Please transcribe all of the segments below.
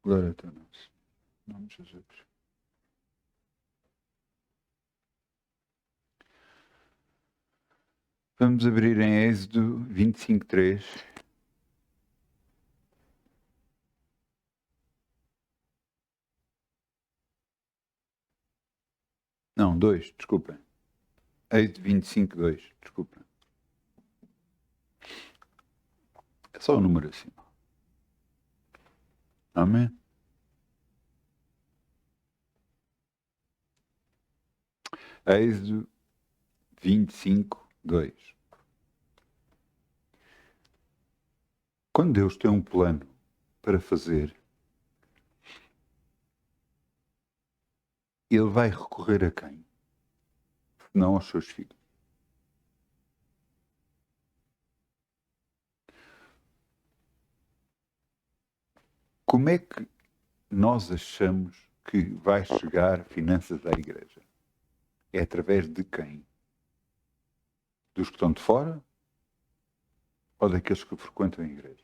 Glória a Deus. Em nome de Jesus. Vamos abrir em Êxodo 25:3. Não, 2, desculpem. Êxodo 25:2, desculpem. É só o número assim. Amém? Êxodo 25:2. Quando Deus tem um plano para fazer, Ele vai recorrer a quem? Não aos seus filhos. Como é que nós achamos que vai chegar finanças à igreja? É através de quem? Dos que estão de fora ou daqueles que frequentam a igreja?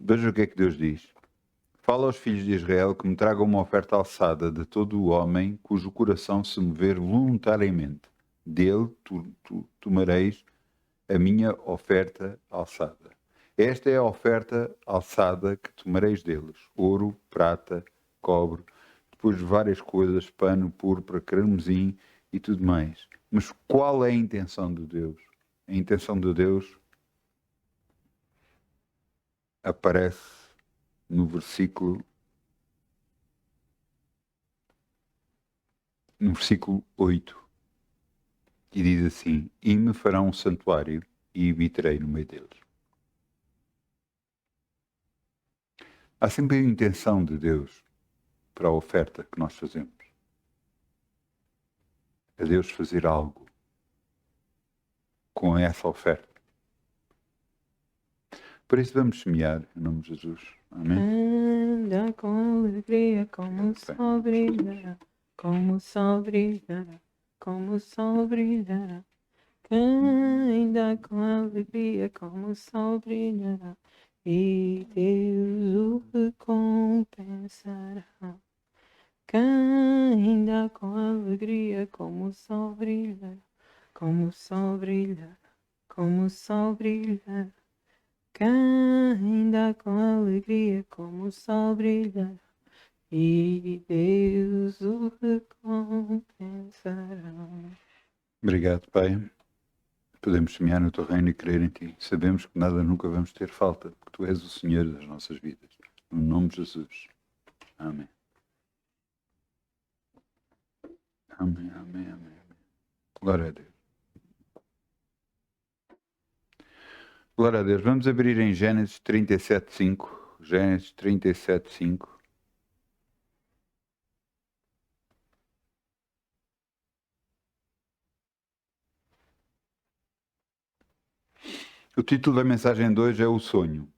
Veja o que é que Deus diz. Fala aos filhos de Israel que me tragam uma oferta alçada de todo o homem cujo coração se mover voluntariamente. Dele tomareis a minha oferta alçada. Esta é a oferta alçada que tomareis deles: ouro, prata, cobre, depois várias coisas, pano, púrpura, carmesim e tudo mais. Mas qual é a intenção de Deus? A intenção de Deus aparece no versículo 8, e diz assim: e me farão um santuário e habitarei no meio deles. Há sempre a intenção de Deus para a oferta que nós fazemos. É Deus fazer algo com essa oferta. Por isso vamos semear em nome de Jesus. Amém? Anda com alegria como o sol brilhará, como o sol brilhará, como o sol brilhará. Anda com alegria como o sol brilhará, e Deus o recompensará. Anda com alegria como o sol brilhará, como o sol brilhará, como o sol brilhará. Anda com alegria como o sol brilhará, e Deus o recompensará. Obrigado, Pai. Podemos semear no teu reino e crer em ti. Sabemos que nada nunca vamos ter falta, porque tu és o Senhor das nossas vidas. No nome de Jesus. Amém. Amém, amém, amém. Glória a Deus. Glória a Deus. Vamos abrir em Gênesis 37:5. Gênesis 37:5. O título da mensagem de hoje é O Sonho.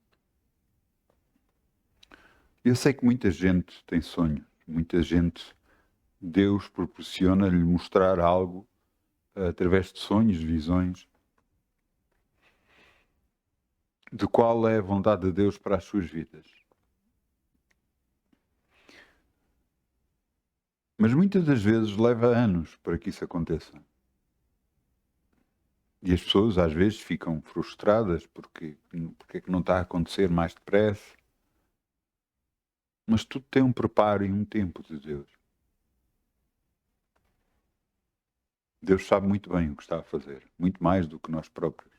Eu sei que muita gente tem sonhos. Muita gente, Deus proporciona-lhe mostrar algo através de sonhos, visões, de qual é a vontade de Deus para as suas vidas. Mas muitas das vezes leva anos para que isso aconteça. E as pessoas às vezes ficam frustradas porque é que não está a acontecer mais depressa. Mas tudo tem um preparo e um tempo de Deus. Deus sabe muito bem o que está a fazer, muito mais do que nós próprios.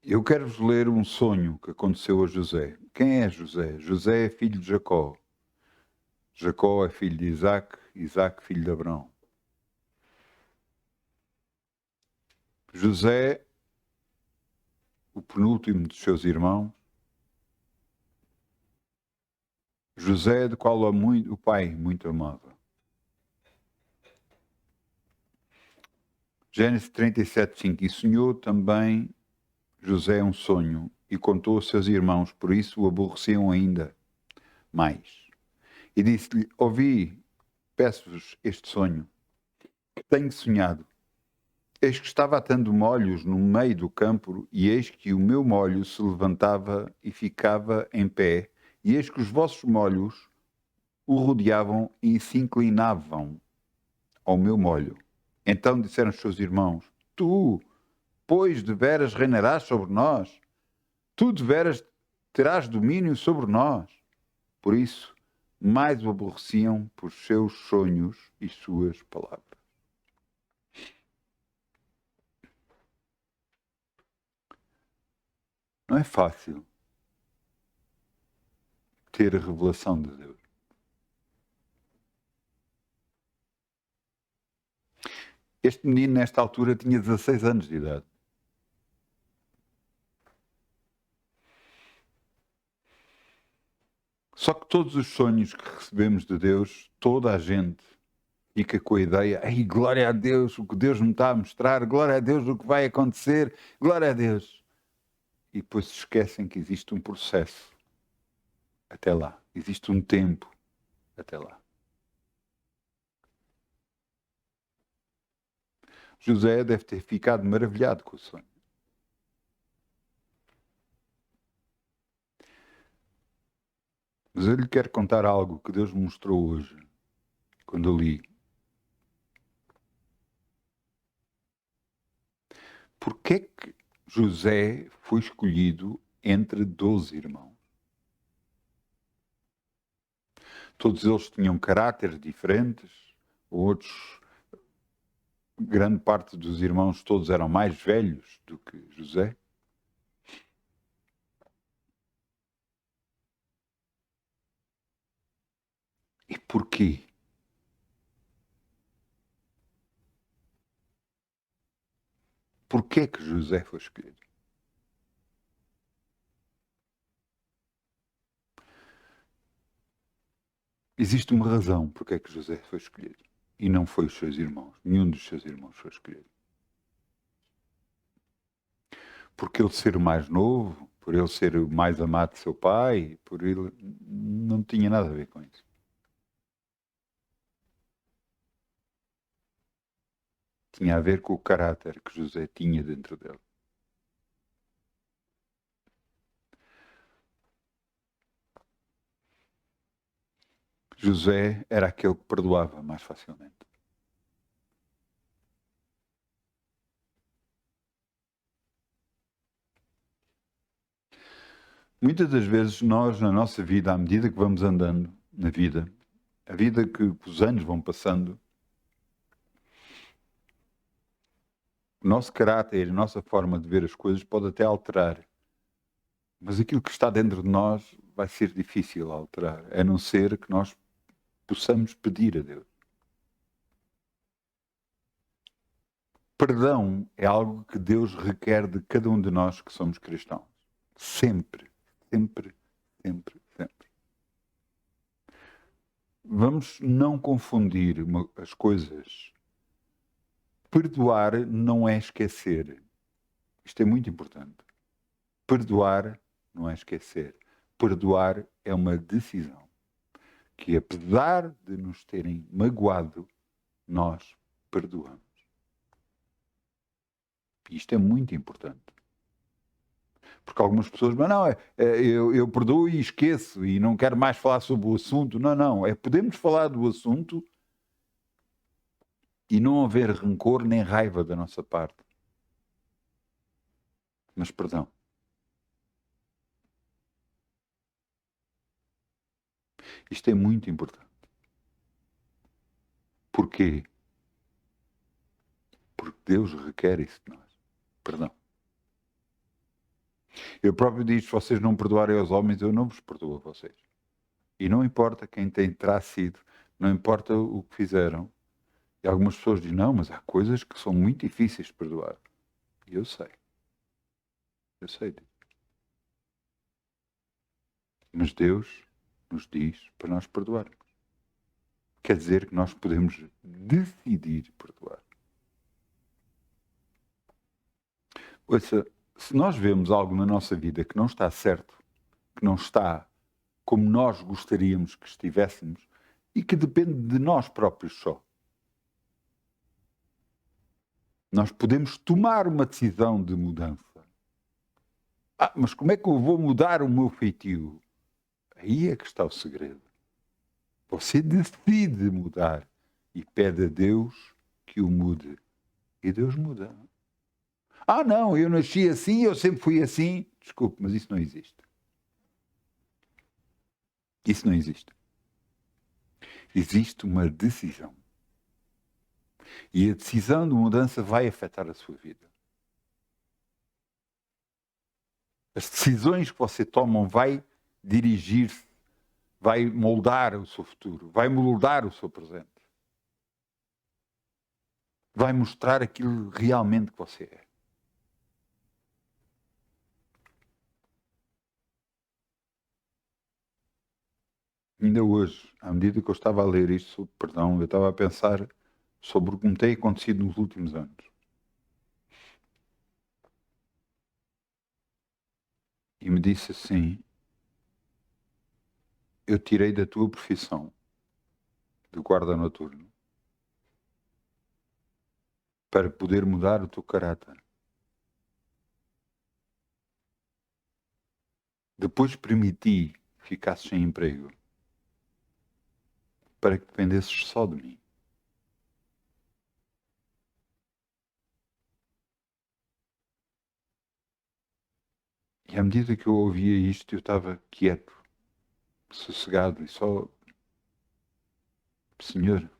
Eu quero-vos ler um sonho que aconteceu a José. Quem é José? José é filho de Jacó. Jacó é filho de Isaac, Isaac filho de Abraão. José, o penúltimo dos seus irmãos. José, de qual o pai muito amava. Gênesis 37:5. E sonhou também José um sonho e contou aos seus irmãos, por isso o aborreciam ainda mais. E disse-lhe: ouvi, peço-vos este sonho que tenho sonhado. Eis que estava atando molhos no meio do campo, e eis que o meu molho se levantava e ficava em pé, e eis que os vossos molhos o rodeavam e se inclinavam ao meu molho. Então disseram os seus irmãos: Tu, pois, deveras reinarás sobre nós? Tu deveras terás domínio sobre nós? Por isso, mais o aborreciam por seus sonhos e suas palavras. Não é fácil ter a revelação de Deus. Este menino, nesta altura, tinha 16 anos de idade. Só que todos os sonhos que recebemos de Deus, toda a gente fica com a ideia: ai, glória a Deus, o que Deus me está a mostrar, glória a Deus, o que vai acontecer, glória a Deus. E depois se esquecem que existe um processo até lá, existe um tempo até lá. José deve ter ficado maravilhado com o sonho. Mas eu lhe quero contar algo que Deus me mostrou hoje, quando eu li. Porquê que José foi escolhido entre 12 irmãos? Todos eles tinham caráteres diferentes, outros, grande parte dos irmãos todos eram mais velhos do que José. E porquê? Porquê que José foi escolhido? Existe uma razão porque é que José foi escolhido. E não foi os seus irmãos. Nenhum dos seus irmãos foi escolhido. Por ele ser o mais novo, por ele ser o mais amado de seu pai, por ele... Não tinha nada a ver com isso. Tinha a ver com o caráter que José tinha dentro dele. José era aquele que perdoava mais facilmente. Muitas das vezes nós, na nossa vida, à medida que vamos andando na vida, a vida que os anos vão passando, o nosso caráter, a nossa forma de ver as coisas pode até alterar. Mas aquilo que está dentro de nós vai ser difícil alterar, a não ser que nós possamos pedir a Deus. Perdão é algo que Deus requer de cada um de nós que somos cristãos. Sempre, sempre, sempre, sempre. Vamos não confundir as coisas. Perdoar não é esquecer. Isto é muito importante. Perdoar não é esquecer. Perdoar é uma decisão. Que apesar de nos terem magoado, nós perdoamos. Isto é muito importante. Porque algumas pessoas, mas não, eu perdoo e esqueço e não quero mais falar sobre o assunto. Não, não. Podemos falar do assunto e não haver rancor nem raiva da nossa parte. Mas perdão. Isto é muito importante. Porquê? Porque Deus requer isso de nós. Perdão. Eu próprio digo, se vocês não perdoarem aos homens, eu não vos perdoo a vocês. E não importa quem terá sido, não importa o que fizeram. E algumas pessoas dizem, não, mas há coisas que são muito difíceis de perdoar. E eu sei. Eu sei disso. Mas Deus nos diz para nós perdoarmos. Quer dizer que nós podemos decidir perdoar. Ouça, se nós vemos algo na nossa vida que não está certo, que não está como nós gostaríamos que estivéssemos e que depende de nós próprios só, Nós podemos tomar uma decisão de mudança. Mas como é que eu vou mudar o meu feitio? Aí é que está o segredo. Você decide mudar e pede a Deus que o mude. E Deus muda. Não, eu nasci assim, eu sempre fui assim. Desculpe, mas isso não existe. Isso não existe. Existe uma decisão. E a decisão de mudança vai afetar a sua vida. As decisões que você toma vai dirigir-se, vai moldar o seu futuro, vai moldar o seu presente. Vai mostrar aquilo realmente que você é. Ainda hoje, à medida que eu estava a ler isto, eu estava a pensar sobre o que me tem acontecido nos últimos anos. E me disse assim: eu tirei da tua profissão de guarda noturno para poder mudar o teu caráter. Depois permiti que ficasses sem emprego para que dependesses só de mim. E à medida que eu ouvia isto, eu estava quieto, sossegado e só... Senhor,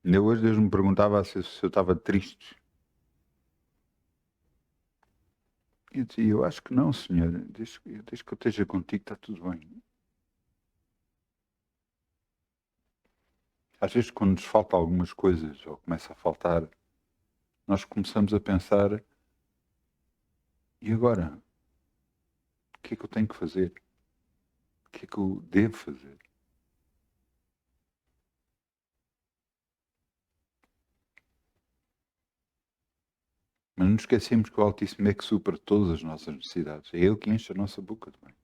ainda hoje Deus me perguntava se eu estava triste. E eu dizia, eu acho que não, Senhor. Desde que eu esteja contigo, está tudo bem. Às vezes, quando nos falta algumas coisas, ou começa a faltar, nós começamos a pensar, e agora? O que é que eu tenho que fazer? O que é que eu devo fazer? Mas não esquecemos que o Altíssimo é que supra todas as nossas necessidades. É Ele que enche a nossa boca também.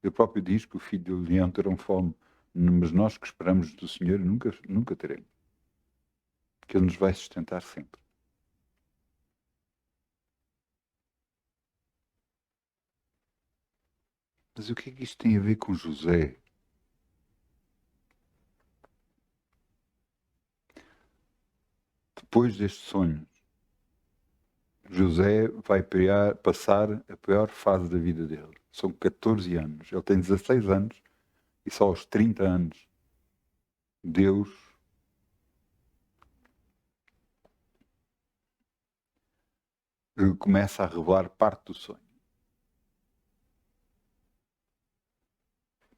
Ele próprio diz que o filho do leão terão fome, mas nós que esperamos do Senhor nunca teremos. Que Ele nos vai sustentar sempre. Mas o que é que isto tem a ver com José? Depois destes sonhos, José vai passar a pior fase da vida dele. São 14 anos. Ele tem 16 anos e só aos 30 anos Deus começa a revelar parte do sonho.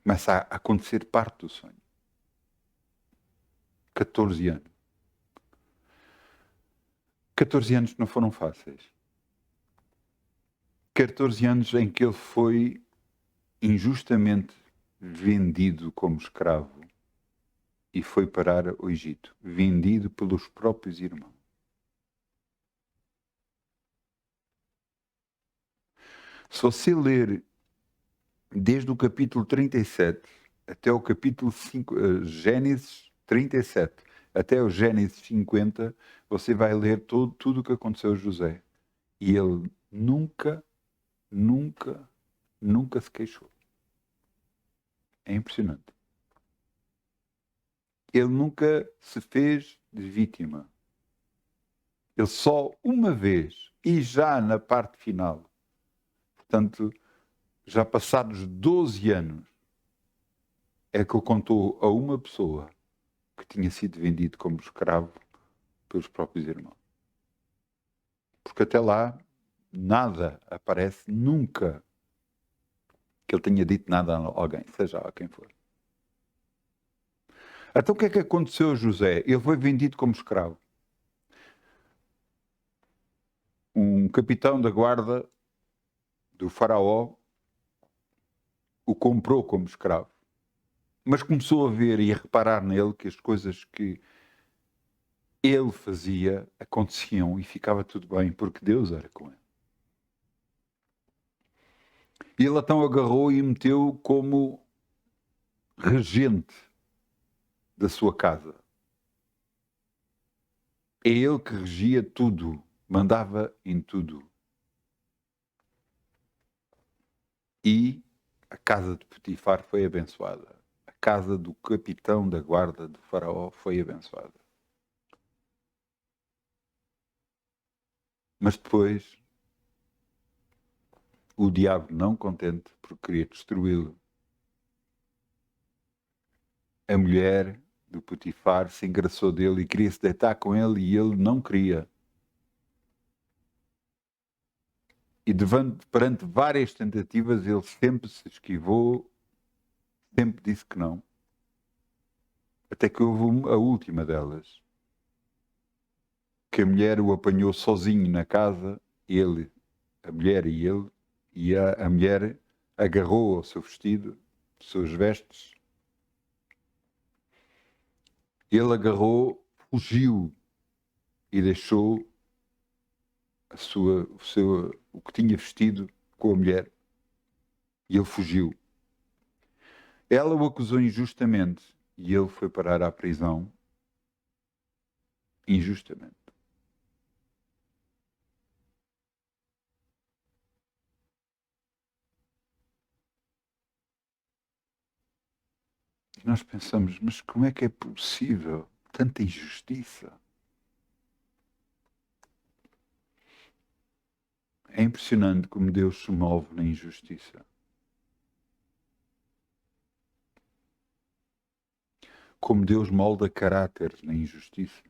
Começa a acontecer parte do sonho. 14 anos. 14 anos que não foram fáceis. 14 anos em que ele foi injustamente vendido como escravo e foi parar ao Egito, vendido pelos próprios irmãos. Se você ler desde o capítulo 37 até o capítulo 5, Gênesis 37, até o Gênesis 50, você vai ler tudo o que aconteceu a José. E ele nunca se queixou. É impressionante. Ele nunca se fez de vítima. Ele só uma vez, e já na parte final, portanto, já passados 12 anos, é que ele contou a uma pessoa que tinha sido vendido como escravo pelos próprios irmãos. Porque até lá, nada aparece, nunca, que ele tenha dito nada a alguém, seja a quem for. Então o que é que aconteceu a José? Ele foi vendido como escravo. Um capitão da guarda do faraó o comprou como escravo. Mas começou a ver e a reparar nele que as coisas que ele fazia aconteciam e ficava tudo bem, porque Deus era com ele. E ele então agarrou e meteu como regente da sua casa. É ele que regia tudo, mandava em tudo. E a casa de Potifar foi abençoada. A casa do capitão da guarda do faraó foi abençoada. Mas depois, o diabo, não contente, porque queria destruí-lo, a mulher do Potifar se engraçou dele e queria se deitar com ele e ele não queria. E perante várias tentativas, ele sempre se esquivou, sempre disse que não. Até que houve a última delas, que a mulher o apanhou sozinho na casa, ele, a mulher e ele, e a mulher agarrou ao seu vestido, suas vestes. Ele agarrou, fugiu e deixou o que tinha vestido com a mulher. E ele fugiu. Ela o acusou injustamente e ele foi parar à prisão injustamente. E nós pensamos, mas como é que é possível tanta injustiça? É impressionante como Deus se move na injustiça. Como Deus molda caráter na injustiça.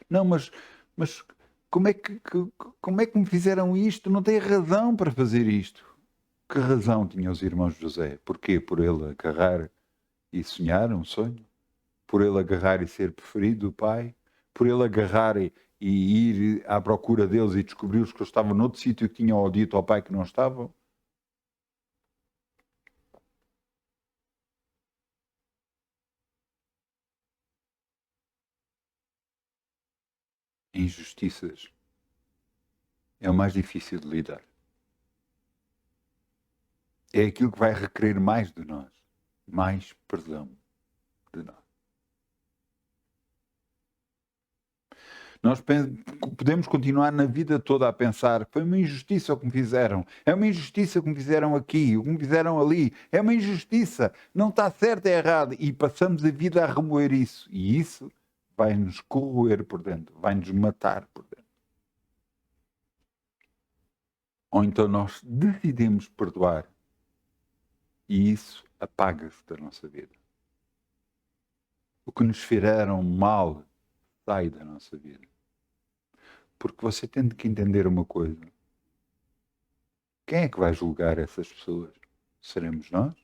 Não, mas como é que me fizeram isto? Não tem razão para fazer isto. Que razão tinham os irmãos de José? Porquê? Por ele agarrar e sonhar um sonho? Por ele agarrar e ser preferido do pai? Por ele agarrar e ir à procura deles e descobrir que eles estavam noutro sítio e que tinham dito ao pai que não estavam? Injustiças é o mais difícil de lidar. É aquilo que vai requerer mais de nós, mais perdão de nós. Nós podemos continuar na vida toda a pensar, foi uma injustiça o que me fizeram, é uma injustiça o que me fizeram aqui, o que me fizeram ali, é uma injustiça, não está certo, é errado, e passamos a vida a remoer isso, e isso vai nos corroer por dentro, vai nos matar por dentro. Ou então nós decidimos perdoar, e isso apaga-se da nossa vida. O que nos fizeram mal sai da nossa vida. Porque você tem que entender uma coisa. Quem é que vai julgar essas pessoas? Seremos nós?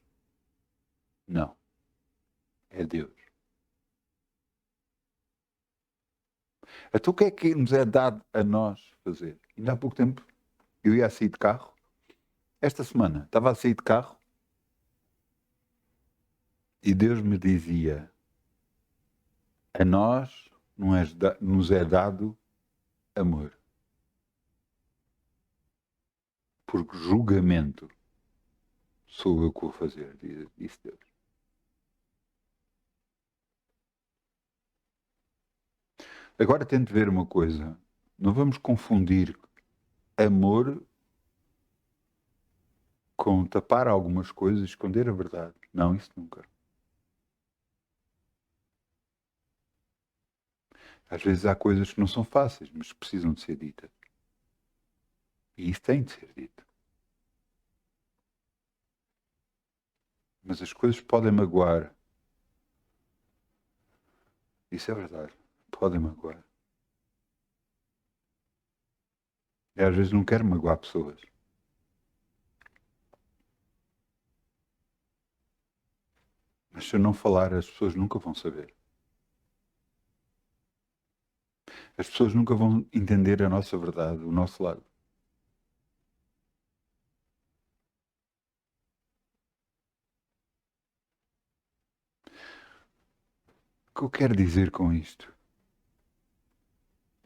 Não. É Deus. Então o que é que nos é dado a nós fazer? Ainda há pouco tempo eu ia a sair de carro. Esta semana estava a sair de carro e Deus me dizia: a nós nos é dado amor. Porque julgamento sou eu que vou fazer, disse Deus. Agora tente ver uma coisa. Não vamos confundir amor com tapar algumas coisas e esconder a verdade. Não, isso nunca. Às vezes há coisas que não são fáceis, mas precisam de ser ditas. E isso tem de ser dito. Mas as coisas podem magoar. Isso é verdade. Podem magoar. E às vezes não quero magoar pessoas. Mas se eu não falar, as pessoas nunca vão saber. As pessoas nunca vão entender a nossa verdade, o nosso lado. O que eu quero dizer com isto?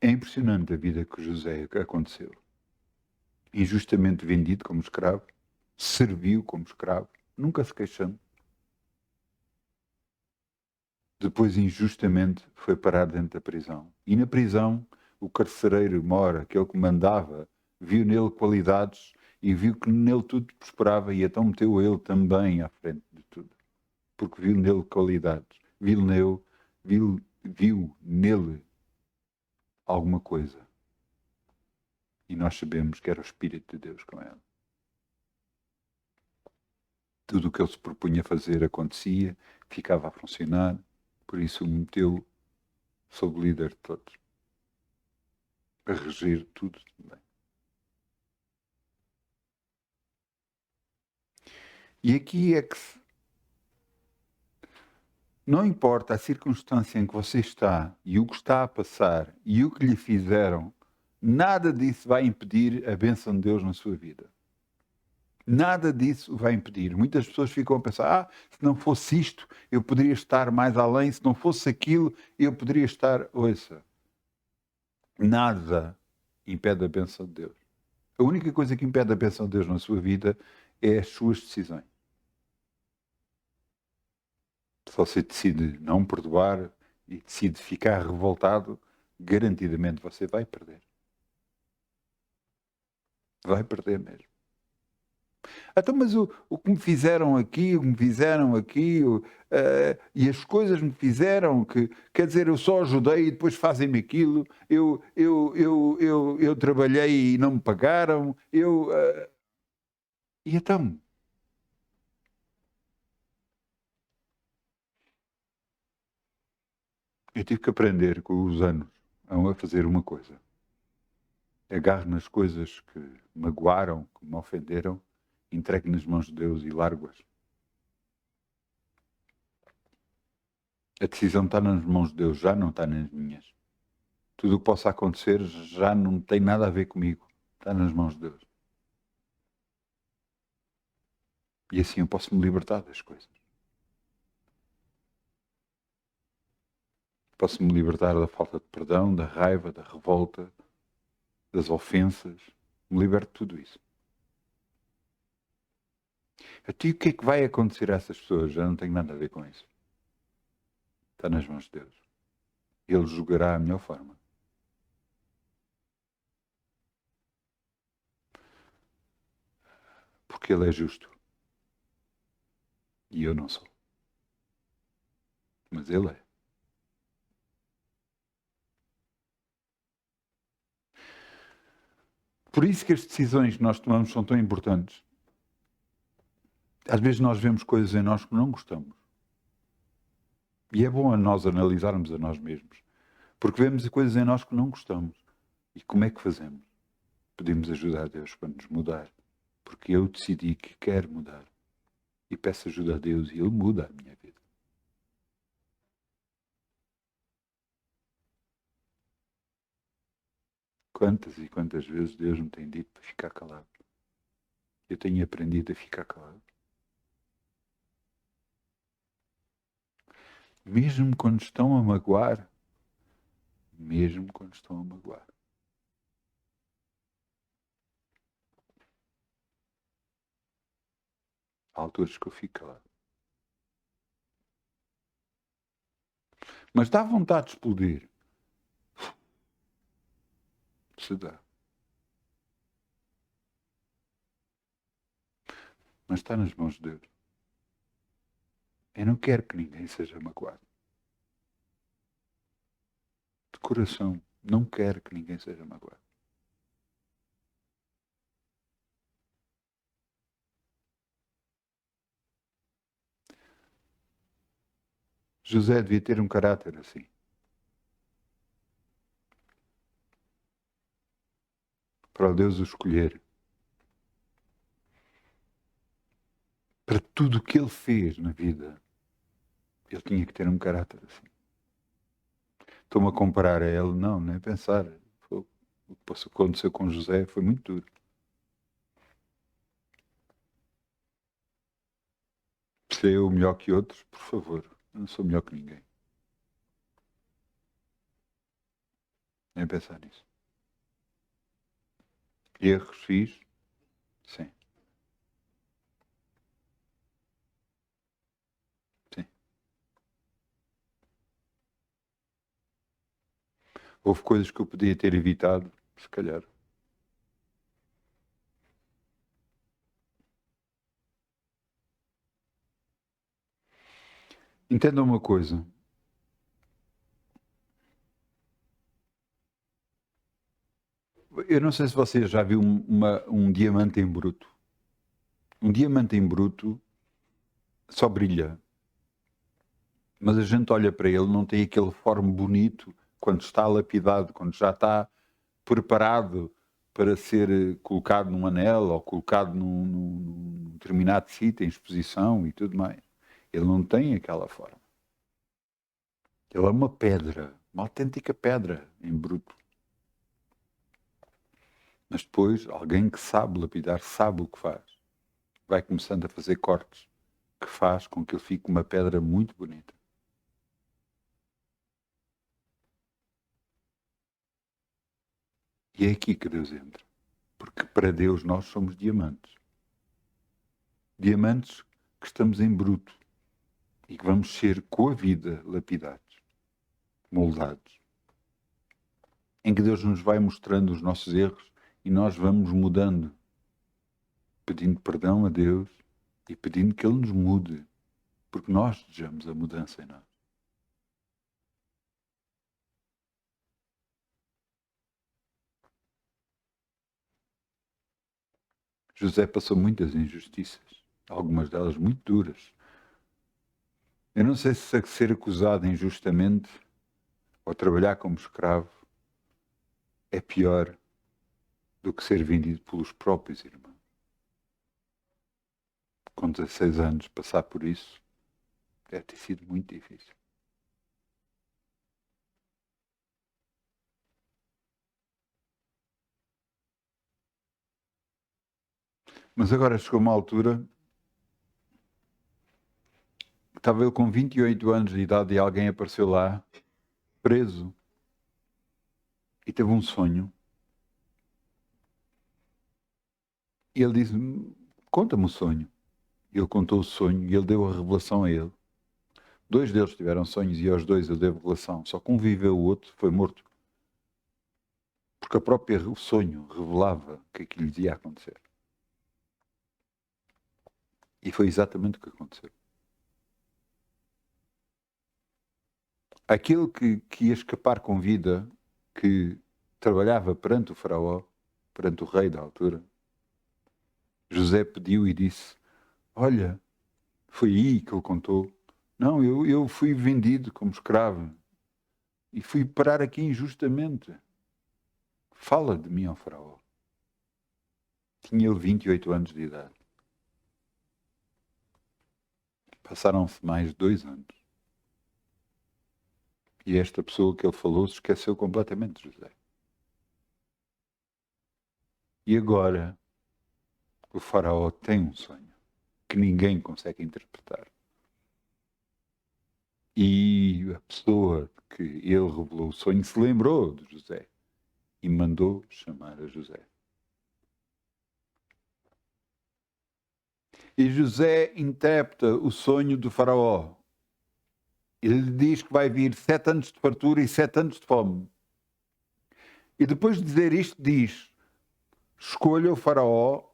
É impressionante a vida que José aconteceu. Injustamente vendido como escravo, serviu como escravo, nunca se queixando. depois injustamente foi parar dentro da prisão. E na prisão, o carcereiro mora, aquele que mandava, viu nele qualidades e viu que nele tudo prosperava e então meteu ele também à frente de tudo. Porque viu nele qualidades, viu nele alguma coisa. E nós sabemos que era o Espírito de Deus com ele. Tudo o que ele se propunha fazer acontecia, ficava a funcionar, por isso o meteu sob líder de todos, a reger tudo também. E aqui é que não importa a circunstância em que você está e o que está a passar e o que lhe fizeram, nada disso vai impedir a bênção de Deus na sua vida. Nada disso vai impedir. Muitas pessoas ficam a pensar, se não fosse isto, eu poderia estar mais além, se não fosse aquilo, eu poderia estar... Ouça, nada impede a bênção de Deus. A única coisa que impede a bênção de Deus na sua vida é as suas decisões. Se você decide não perdoar e decide ficar revoltado, garantidamente você vai perder. Vai perder mesmo. Então, mas o que me fizeram aqui, o que me fizeram aqui, e as coisas me fizeram, que, quer dizer, eu só ajudei e depois fazem-me aquilo, eu trabalhei e não me pagaram, e então? Eu tive que aprender com os anos a fazer uma coisa. Agarro nas coisas que me magoaram, que me ofenderam, entregue nas mãos de Deus e largo-as. A decisão está nas mãos de Deus, já não está nas minhas. Tudo o que possa acontecer já não tem nada a ver comigo. Está nas mãos de Deus. E assim eu posso me libertar das coisas. Posso me libertar da falta de perdão, da raiva, da revolta, das ofensas. Me liberto de tudo isso. A ti o que é que vai acontecer a essas pessoas? Já não tenho nada a ver com isso. Está nas mãos de Deus. Ele julgará a melhor forma. Porque Ele é justo. E eu não sou. Mas Ele é. Por isso que as decisões que nós tomamos são tão importantes. Às vezes nós vemos coisas em nós que não gostamos. E é bom a nós analisarmos a nós mesmos. Porque vemos coisas em nós que não gostamos. E como é que fazemos? Pedimos ajuda a Deus para nos mudar. Porque eu decidi que quero mudar. E peço ajuda a Deus e Ele muda a minha vida. Quantas e quantas vezes Deus me tem dito para ficar calado. Eu tenho aprendido a ficar calado. Mesmo quando estão a magoar. Mesmo quando estão a magoar. Há alturas que eu fico calado. Mas dá vontade de explodir. Se dá. Mas está nas mãos de Deus. Eu não quero que ninguém seja magoado. De coração, não quero que ninguém seja magoado. José devia ter um caráter assim. Para Deus o escolher. Para tudo o que ele fez na vida, ele tinha que ter um caráter assim. Estou-me a comparar a ele? Não, nem pensar. O que aconteceu com José foi muito duro. Se eu melhor que outros, por favor, eu não sou melhor que ninguém. Nem pensar nisso. Erros fiz? Sim. Sim. Houve coisas que eu podia ter evitado, se calhar. Entenda uma coisa. Eu não sei se você já viu um diamante em bruto. Um diamante em bruto só brilha. Mas a gente olha para ele, não tem aquele forma bonito quando está lapidado, quando já está preparado para ser colocado num anel ou colocado num determinado sítio, em exposição e tudo mais. Ele não tem aquela forma. Ele é uma pedra, uma autêntica pedra em bruto. Mas depois, alguém que sabe lapidar, sabe o que faz. Vai começando a fazer cortes que faz com que ele fique uma pedra muito bonita. E é aqui que Deus entra. Porque para Deus nós somos diamantes. Diamantes que estamos em bruto e que vamos ser com a vida lapidados, moldados. Em que Deus nos vai mostrando os nossos erros e nós vamos mudando, pedindo perdão a Deus e pedindo que Ele nos mude, porque nós desejamos a mudança em nós. José passou muitas injustiças, algumas delas muito duras. Eu não sei se ser acusado injustamente ou trabalhar como escravo é pior do que ser vendido pelos próprios irmãos. Com 16 anos, passar por isso deve ter sido muito difícil. Mas agora chegou uma altura, estava ele com 28 anos de idade e alguém apareceu lá, preso, e teve um sonho. E ele disse: conta-me o sonho. Ele contou o sonho e ele deu a revelação a ele. Dois deles tiveram sonhos e aos dois ele deu a revelação. Só que um viveu, o outro foi morto. Porque o sonho revelava que aquilo lhes ia acontecer. E foi exatamente o que aconteceu. Aquele que ia escapar com vida, que trabalhava perante o faraó, perante o rei da altura, José pediu e disse: olha, foi aí que ele contou. Não, eu fui vendido como escravo e fui parar aqui injustamente. Fala de mim ao faraó. Tinha ele 28 anos de idade. Passaram-se mais 2 anos. E esta pessoa que ele falou se esqueceu completamente de José. E agora o faraó tem um sonho que ninguém consegue interpretar. E a pessoa que ele revelou o sonho se lembrou de José e mandou chamar a José. E José interpreta o sonho do faraó. Ele diz que vai vir 7 anos de fartura e 7 anos de fome. E depois de dizer isto, diz: escolha o faraó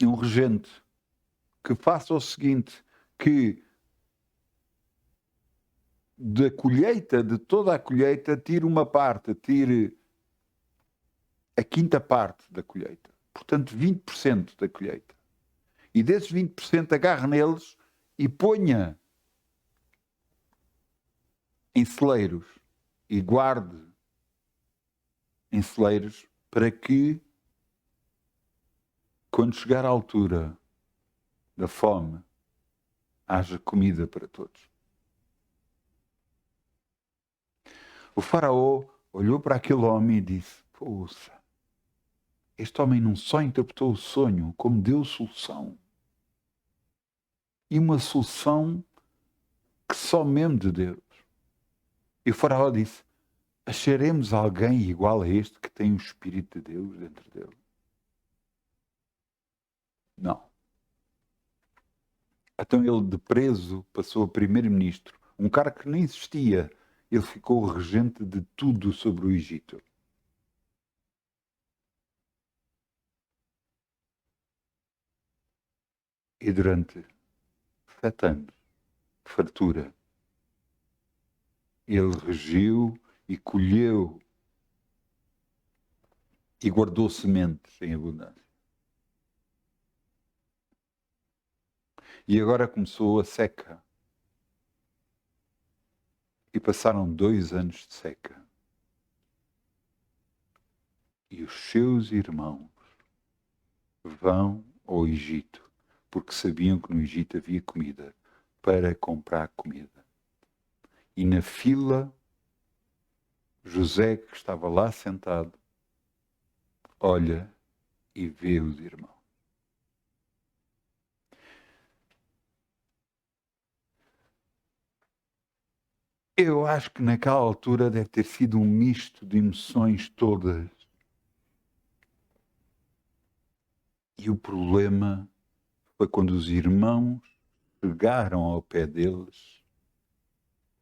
um regente que faça o seguinte, que da colheita, de toda a colheita, tire uma parte, tire a quinta parte da colheita. Portanto, 20% da colheita. E desses 20% agarre neles e ponha em celeiros e guarde em celeiros para que, quando chegar à altura da fome, haja comida para todos. O faraó olhou para aquele homem e disse: poxa, este homem não só interpretou o sonho, como deu solução. E uma solução que só mesmo de Deus. E o faraó disse: acharemos alguém igual a este que tem o Espírito de Deus dentro dele? Não. Então ele de preso passou a primeiro-ministro, um cara que nem existia. ele ficou regente de tudo sobre o Egito. E durante 7 anos de fartura, ele regiu e colheu e guardou sementes em abundância. E agora começou a seca. E passaram 2 anos de seca. E os seus irmãos vão ao Egito, porque sabiam que no Egito havia comida, para comprar comida. E na fila, José, que estava lá sentado, olha e vê os irmãos. Eu acho que naquela altura deve ter sido um misto de emoções todas. E o problema foi quando os irmãos chegaram ao pé deles,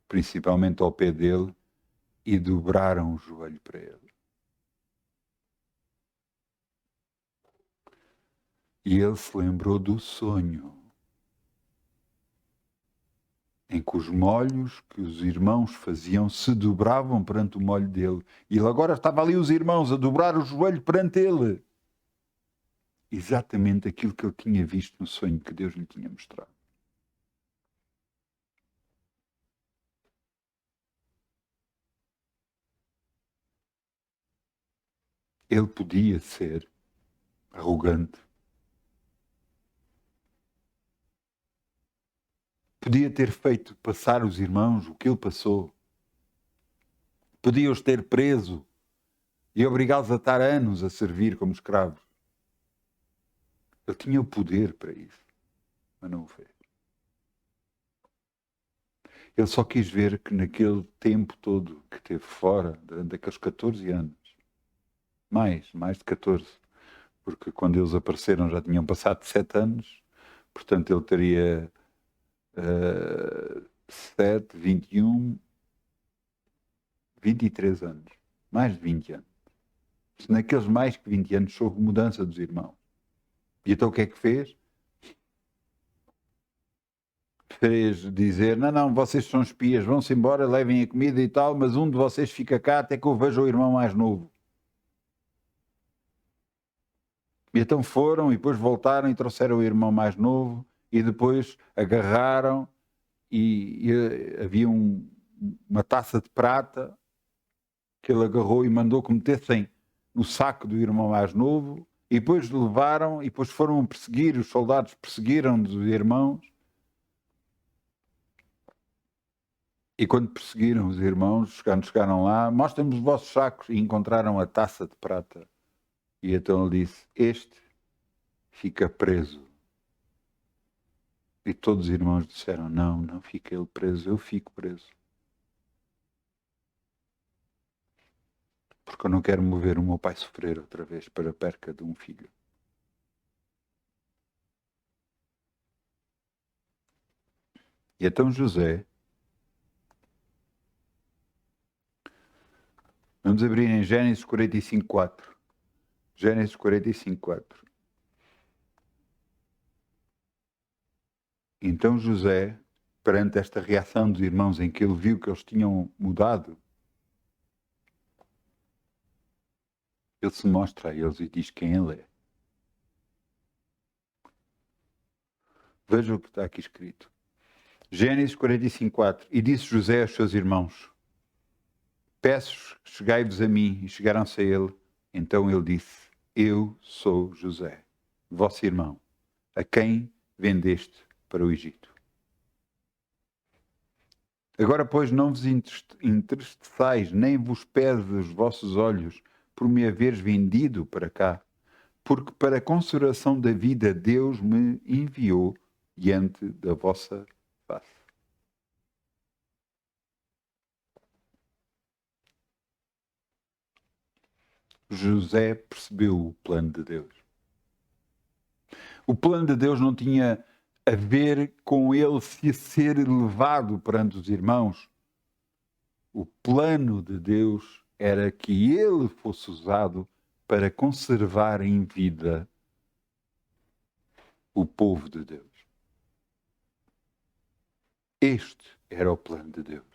principalmente ao pé dele, e dobraram o joelho para ele. E ele se lembrou do sonho em que os molhos que os irmãos faziam se dobravam perante o molho dele. E ele agora estava ali os irmãos a dobrar o joelho perante ele. Exatamente aquilo que ele tinha visto no sonho que Deus lhe tinha mostrado. Ele podia ser arrogante. Podia ter feito passar os irmãos o que ele passou. Podia-os ter preso e obrigá-los a estar anos a servir como escravos. Ele tinha o poder para isso, mas não o fez. Ele só quis ver que naquele tempo todo que esteve fora, durante aqueles 14 anos, mais de 14, porque quando eles apareceram já tinham passado 7 anos, portanto ele teria 7, 21, 23 anos, mais de 20 anos. Se naqueles mais que 20 anos houve mudança dos irmãos. E então o que é que fez? Fez dizer, não, vocês são espias, vão-se embora, levem a comida e tal, mas um de vocês fica cá até que eu veja o irmão mais novo. E então foram e depois voltaram e trouxeram o irmão mais novo e depois agarraram e havia uma taça de prata que ele agarrou e mandou que metessem no saco do irmão mais novo e depois levaram e depois foram perseguir, os soldados perseguiram os irmãos. E quando perseguiram os irmãos, quando chegaram lá, mostrem-me os vossos sacos, e encontraram a taça de prata. E então ele disse, este fica preso. E todos os irmãos disseram, não fica ele preso, eu fico preso. Porque eu não quero mover o meu pai sofrer outra vez para a perca de um filho. E então José, vamos abrir em Gênesis 45:4. Gênesis 45:4. Então José, perante esta reação dos irmãos em que ele viu que eles tinham mudado, ele se mostra a eles e diz quem ele é. Veja o que está aqui escrito. Gênesis 45:4. E disse José aos seus irmãos, peço-vos, chegai-vos a mim. E chegaram-se a ele. Então ele disse, eu sou José, vosso irmão, a quem vendeste para o Egito. Agora, pois, não vos entristeçais, nem vos pese os vossos olhos por me haveres vendido para cá, porque para a conservação da vida Deus me enviou diante da vossa face. José percebeu o plano de Deus. O plano de Deus não tinha a ver com ele se ser levado perante os irmãos O plano de Deus era que ele fosse usado para conservar em vida o povo de Deus. Este era o plano de Deus.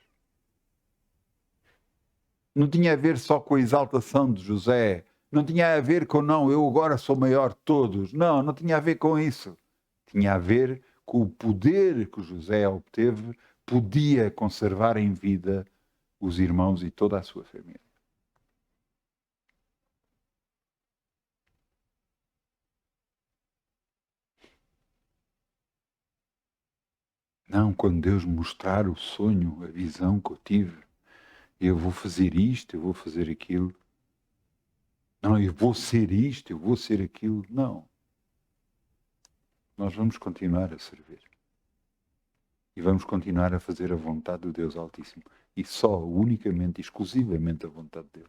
Não tinha a ver só com a exaltação de José. Não tinha a ver com, não, eu agora sou maior de todos. Não, não tinha a ver com isso. Tinha a ver com o poder que José obteve, podia conservar em vida os irmãos e toda a sua família. Não, quando Deus mostrar o sonho, a visão que eu tive, eu vou fazer isto, eu vou fazer aquilo. Não, eu vou ser isto, eu vou ser aquilo. Não. Nós vamos continuar a servir. E vamos continuar a fazer a vontade do Deus Altíssimo. E só, unicamente, exclusivamente a vontade dele.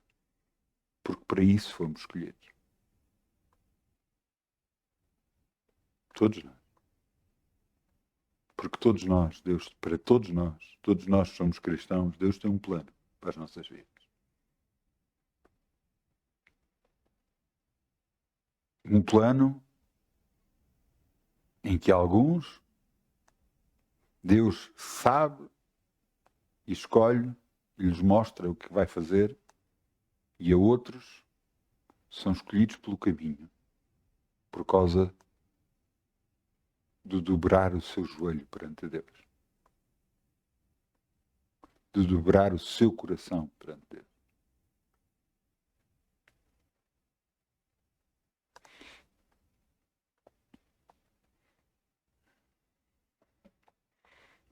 Porque para isso fomos escolhidos. Todos nós. Porque todos nós, Deus, para todos nós somos cristãos, Deus tem um plano para as nossas vidas. Um plano em que alguns Deus sabe e escolhe e lhes mostra o que vai fazer, e a outros são escolhidos pelo caminho por causa de dobrar o seu joelho perante Deus, de dobrar o seu coração perante Deus.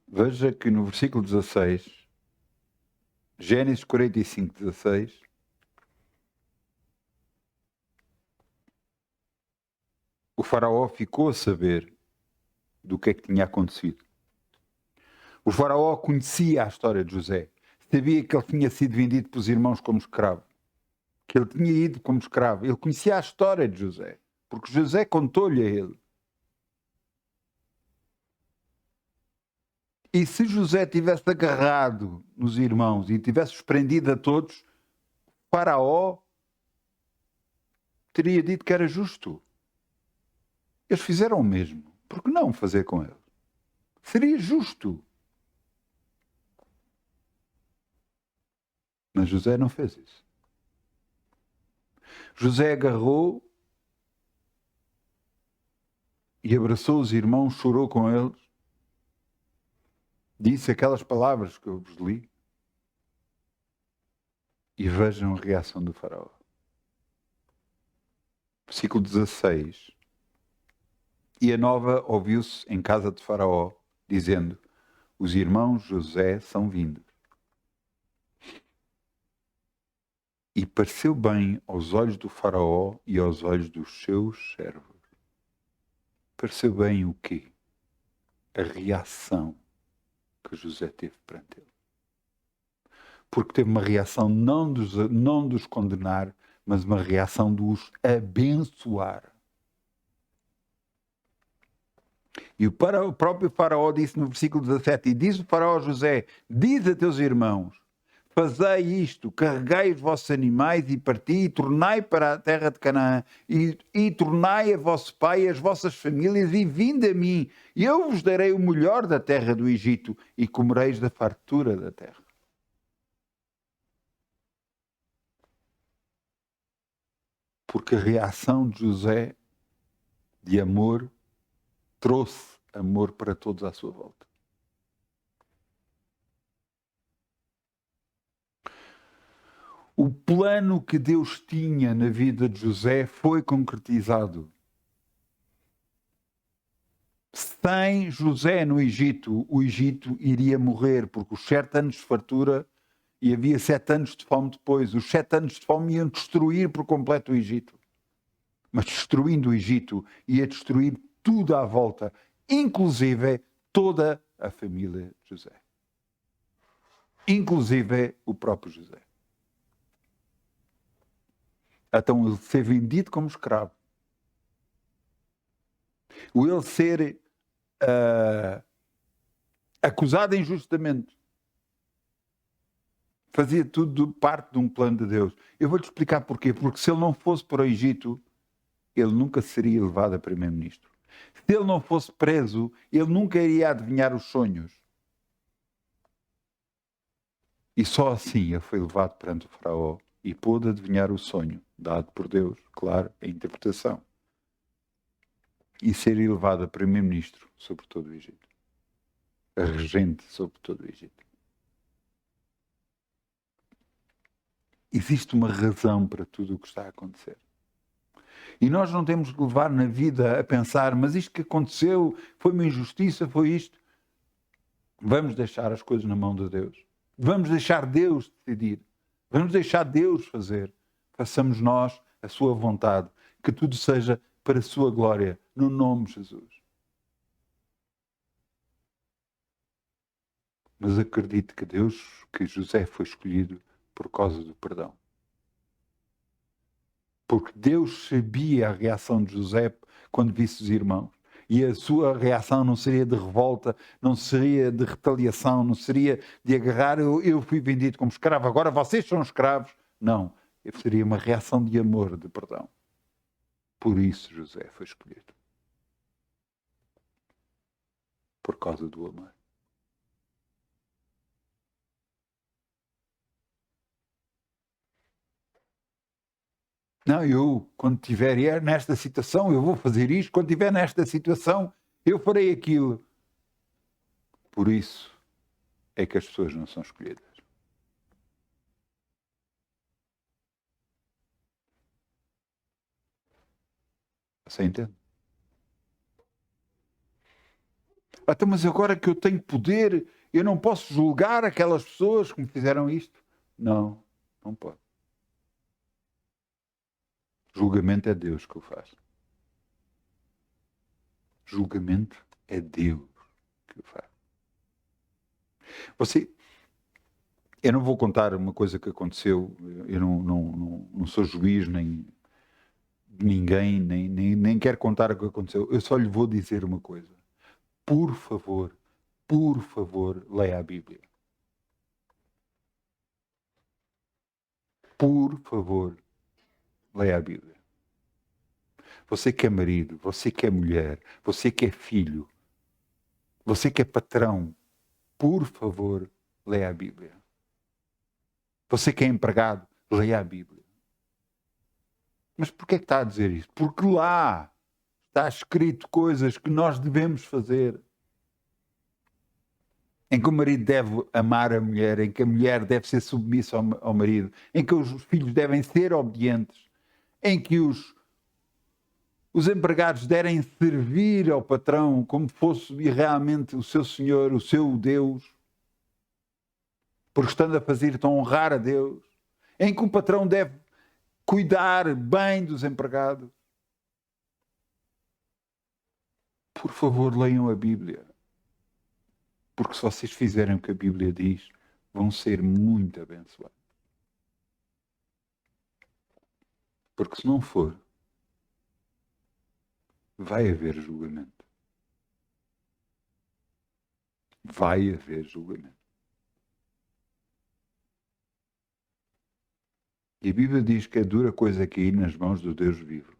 Veja que no versículo 16, Gênesis 45, 16, o faraó ficou a saber do que é que tinha acontecido. O faraó conhecia a história de José, sabia que ele tinha sido vendido pelos irmãos como escravo, que ele tinha ido como escravo. Ele conhecia a história de José, porque José contou-lhe a ele. E se José tivesse agarrado nos irmãos e tivesse prendido a todos, Faraó teria dito que era justo. Eles fizeram o mesmo. Por que não fazer com ele? Seria justo. Mas José não fez isso. José agarrou e abraçou os irmãos, chorou com eles, disse aquelas palavras que eu vos li. E vejam a reação do faraó. Versículo 16. E a nova ouviu-se em casa de Faraó, dizendo: os irmãos José são vindos. E pareceu bem aos olhos do Faraó e aos olhos dos seus servos. Pareceu bem o quê? A reação que José teve perante ele. Porque teve uma reação não dos condenar, mas uma reação de os abençoar. E o próprio Faraó disse no versículo 17, e diz o Faraó a José: diz a teus irmãos, fazei isto, carregai os vossos animais e parti, e tornai para a terra de Canaã, e tornai a vosso pai e as vossas famílias, e vinde a mim, e eu vos darei o melhor da terra do Egito, e comereis da fartura da terra. Porque a reação de José, de amor, trouxe amor para todos à sua volta. O plano que Deus tinha na vida de José foi concretizado. Sem José no Egito, o Egito iria morrer, porque os 7 anos de fartura, e havia 7 anos de fome depois, os 7 anos de fome iam destruir por completo o Egito. Mas destruindo o Egito, ia destruir tudo à volta, inclusive toda a família de José. Inclusive o próprio José. Então ele ser vendido como escravo. O ele ser acusado injustamente. Fazia tudo parte de um plano de Deus. Eu vou-te explicar porquê. Porque se ele não fosse para o Egito, ele nunca seria elevado a primeiro-ministro. Se ele não fosse preso, ele nunca iria adivinhar os sonhos. E só assim ele foi levado perante o faraó e pôde adivinhar o sonho, dado por Deus, claro, a interpretação. E ser elevado a primeiro-ministro sobre todo o Egito. A regente sobre todo o Egito. Existe uma razão para tudo o que está a acontecer. E nós não temos que levar na vida a pensar, mas isto que aconteceu foi uma injustiça, foi isto. Vamos deixar as coisas na mão de Deus. Vamos deixar Deus decidir. Vamos deixar Deus fazer. Façamos nós a sua vontade. Que tudo seja para a sua glória, no nome de Jesus. Mas acredite que José foi escolhido por causa do perdão. Porque Deus sabia a reação de José quando visse os irmãos. E a sua reação não seria de revolta, não seria de retaliação, não seria de agarrar, eu fui vendido como escravo, agora vocês são escravos. Não, seria uma reação de amor, de perdão. Por isso José foi escolhido. Por causa do amor. Não, eu, quando estiver nesta situação, eu vou fazer isto. Quando estiver nesta situação, eu farei aquilo. Por isso é que as pessoas não são escolhidas. Você entende? Então, mas agora que eu tenho poder, eu não posso julgar aquelas pessoas que me fizeram isto? Não, não pode. Julgamento é Deus que o faz. Julgamento é Deus que o faz. Eu não vou contar uma coisa que aconteceu, eu não sou juiz nem de ninguém, nem quero contar o que aconteceu. Eu só lhe vou dizer uma coisa. Por favor, leia a Bíblia. Por favor, leia a Bíblia. Você que é marido, você que é mulher, você que é filho, você que é patrão, por favor, leia a Bíblia. Você que é empregado, leia a Bíblia. Mas porquê é que está a dizer isto? Porque lá está escrito coisas que nós devemos fazer. Em que o marido deve amar a mulher, em que a mulher deve ser submissa ao marido, em que os filhos devem ser obedientes, em que os empregados devem servir ao patrão como fosse realmente o seu Senhor, o seu Deus, porque estando a fazer, estão a honrar a Deus, em que o patrão deve cuidar bem dos empregados. Por favor, leiam a Bíblia. Porque se vocês fizerem o que a Bíblia diz, vão ser muito abençoados. Porque se não for, vai haver julgamento. Vai haver julgamento. E a Bíblia diz que é dura coisa cair nas mãos do Deus vivo.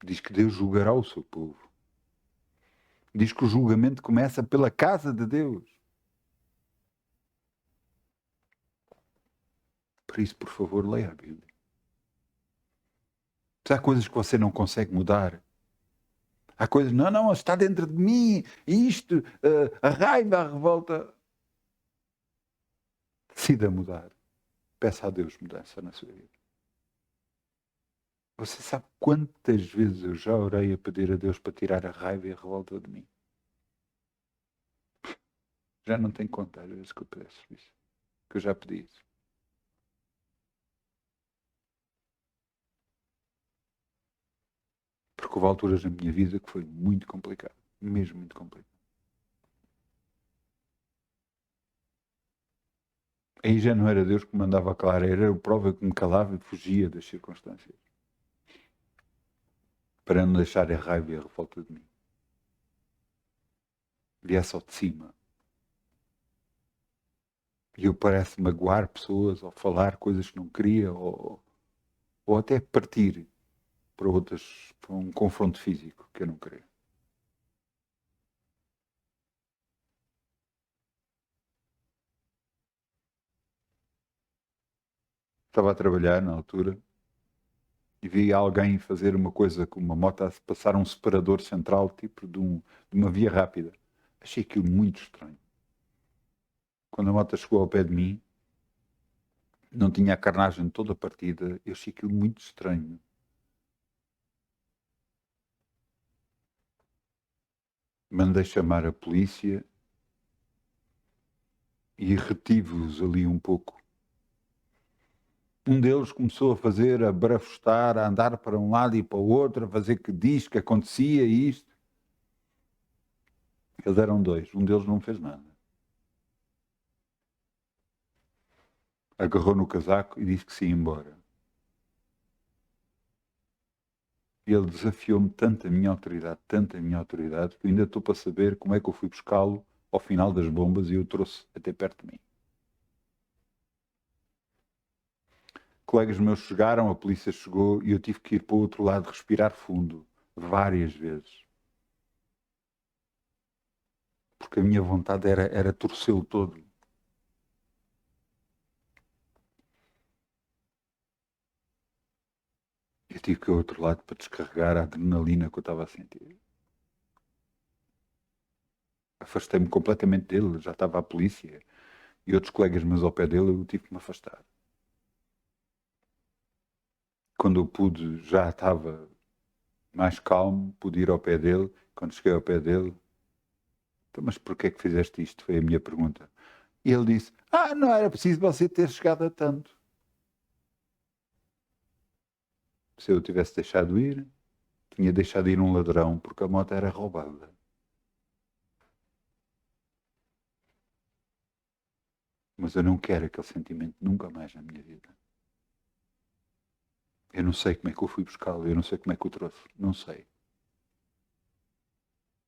Diz que Deus julgará o seu povo. Diz que o julgamento começa pela casa de Deus. Por isso, por favor, leia a Bíblia. Se há coisas que você não consegue mudar, há coisas, não, está dentro de mim, isto, a raiva, a revolta. Decida mudar. Peça a Deus mudança na sua vida. Você sabe quantas vezes eu já orei a pedir a Deus para tirar a raiva e a revolta de mim? Já não tenho conta às vezes que eu peço isso. Que eu já pedi isso. Porque houve alturas na minha vida que foi muito complicado. Mesmo muito complicado. Aí já não era Deus que me mandava calar, era o próprio que me calava e fugia das circunstâncias. Para não deixar a raiva e a revolta de mim. Viesse ao de cima. E eu parece magoar pessoas, ou falar coisas que não queria, ou até partir para um confronto físico que eu não queria. Estava a trabalhar na altura e vi alguém fazer uma coisa com uma moto, a passar um separador central, tipo de uma via rápida. Achei aquilo muito estranho. Quando a moto chegou ao pé de mim, não tinha a carnagem toda partida, eu achei aquilo muito estranho. Mandei chamar a polícia e retive-os ali um pouco. Um deles começou a barafustar, a andar para um lado e para o outro, a fazer que diz que acontecia isto. Eles eram dois, um deles não fez nada. Agarrou no casaco e disse que se ia embora. E ele desafiou-me tanto a minha autoridade, que eu ainda estou para saber como é que eu fui buscá-lo ao final das bombas e eu o trouxe até perto de mim. Colegas meus chegaram, a polícia chegou e eu tive que ir para o outro lado respirar fundo, várias vezes. Porque a minha vontade era torcê-lo todo. Eu tive que ir ao outro lado para descarregar a adrenalina que eu estava a sentir. Afastei-me completamente dele, já estava a polícia e outros colegas meus ao pé dele, eu tive que me afastar. Quando eu pude, já estava mais calmo, pude ir ao pé dele. Quando cheguei ao pé dele, então, mas porquê é que fizeste isto? Foi a minha pergunta. E ele disse, não era preciso você ter chegado a tanto. Se eu tivesse deixado ir, tinha deixado ir um ladrão, porque a moto era roubada. Mas eu não quero aquele sentimento nunca mais na minha vida. Eu não sei como é que eu fui buscá-lo, eu não sei como é que o trouxe, não sei.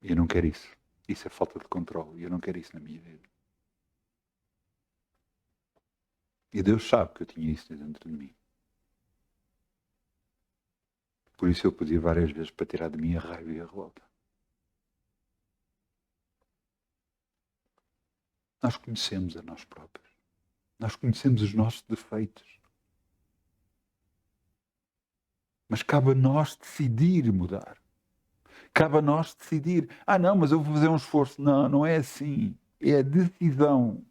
E eu não quero isso. Isso é falta de controle, e eu não quero isso na minha vida. E Deus sabe que eu tinha isso dentro de mim. Por isso eu pedi várias vezes para tirar de mim a raiva e a revolta. Nós conhecemos a nós próprios. Nós conhecemos os nossos defeitos. Mas cabe a nós decidir mudar. Cabe a nós decidir. Não, mas eu vou fazer um esforço. Não, não é assim. É a decisão.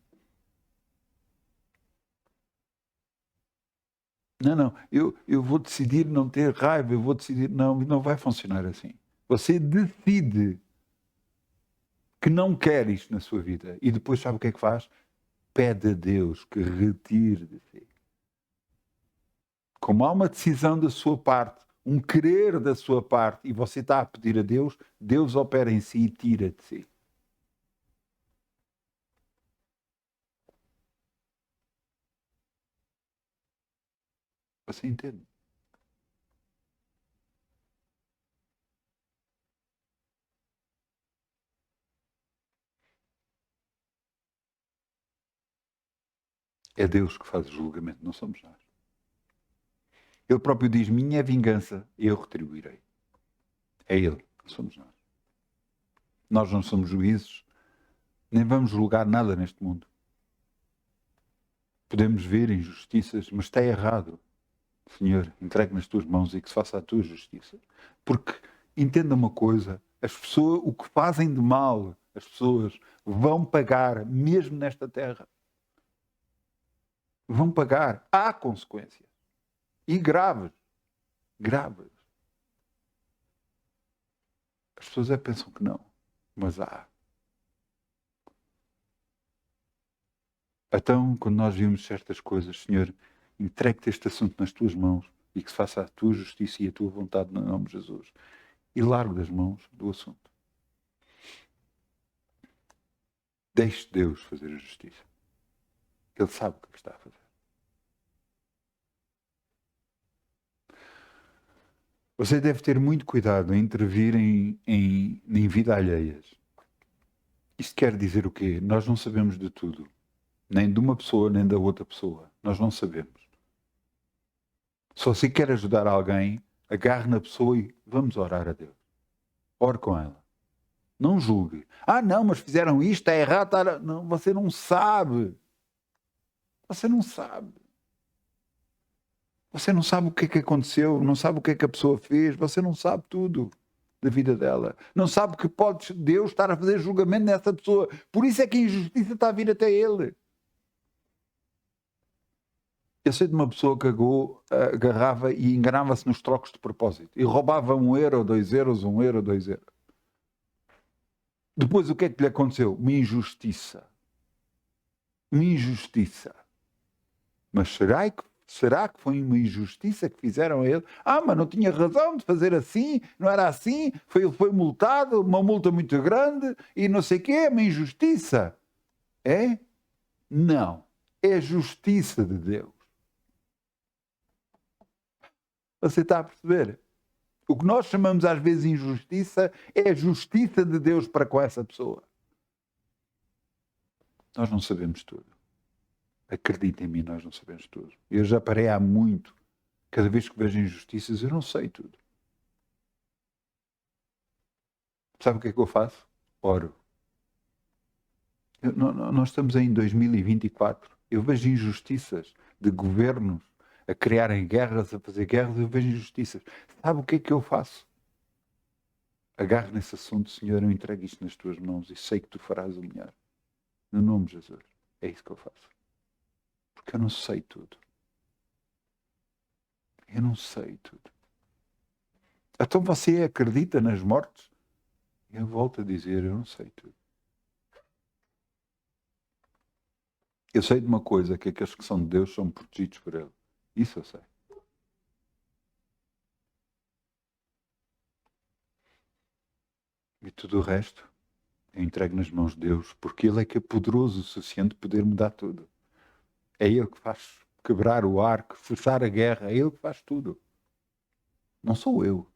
Não, eu vou decidir não ter raiva, eu vou decidir. Não vai funcionar assim. Você decide que não quer isto na sua vida e depois sabe o que é que faz? Pede a Deus que retire de si. Como há uma decisão da sua parte, um querer da sua parte, e você está a pedir a Deus, Deus opera em si e tira de si. Você entende? É Deus que faz o julgamento, não somos nós. Ele próprio diz, minha é vingança, eu retribuirei. É Ele, não somos nós. Nós não somos juízes, nem vamos julgar nada neste mundo. Podemos ver injustiças, mas está errado. Senhor, entregue nas tuas mãos e que se faça a tua justiça. Porque, entenda uma coisa, as pessoas, o que fazem de mal, as pessoas vão pagar, mesmo nesta terra. Vão pagar. Há consequências. E graves. Graves. As pessoas pensam que não, mas há. Então, quando nós vimos certas coisas, Senhor, entregue-te este assunto nas tuas mãos e que se faça a tua justiça e a tua vontade no nome de Jesus. E largo das mãos do assunto. Deixe Deus fazer a justiça. Ele sabe o que está a fazer. Você deve ter muito cuidado em intervir em vida alheias. Isto quer dizer o quê? Nós não sabemos de tudo. Nem de uma pessoa, nem da outra pessoa. Nós não sabemos. Se você quer ajudar alguém, agarre na pessoa e vamos orar a Deus. Ore com ela. Não julgue. Ah, não, mas fizeram isto, está errado. Está... Não, você não sabe. Você não sabe. Você não sabe o que é que aconteceu, não sabe o que é que a pessoa fez, você não sabe tudo da vida dela. Não sabe que pode Deus estar a fazer julgamento nessa pessoa. Por isso é que a injustiça está a vir até ele. Eu sei de uma pessoa que agarrava e enganava-se nos trocos de propósito. E roubava €1, €2, €1, €2. Depois o que é que lhe aconteceu? Uma injustiça. Uma injustiça. Mas será que foi uma injustiça que fizeram a ele? Ah, mas não tinha razão de fazer assim, não era assim, foi multado, uma multa muito grande e não sei o quê, uma injustiça. É? Não. É a justiça de Deus. Você está a perceber? O que nós chamamos às vezes de injustiça é a justiça de Deus para com essa pessoa. Nós não sabemos tudo. Acredita em mim, nós não sabemos tudo. Eu já parei há muito. Cada vez que vejo injustiças, eu não sei tudo. Sabe o que é que eu faço? Oro. Nós estamos em 2024. Eu vejo injustiças de governos a criarem guerras, a fazer guerras, eu vejo injustiças. Sabe o que é que eu faço? Agarro nesse assunto, Senhor, eu entrego isto nas tuas mãos e sei que tu farás o melhor. No nome de Jesus. É isso que eu faço. Porque eu não sei tudo. Eu não sei tudo. Então você acredita nas mortes? Eu volto a dizer, eu não sei tudo. Eu sei de uma coisa, que aqueles que são de Deus são protegidos por Ele. Isso eu sei. E tudo o resto eu entrego nas mãos de Deus, porque Ele é que é poderoso o suficiente para poder mudar tudo. É Ele que faz quebrar o arco, cessar a guerra, é Ele que faz tudo. Não sou eu.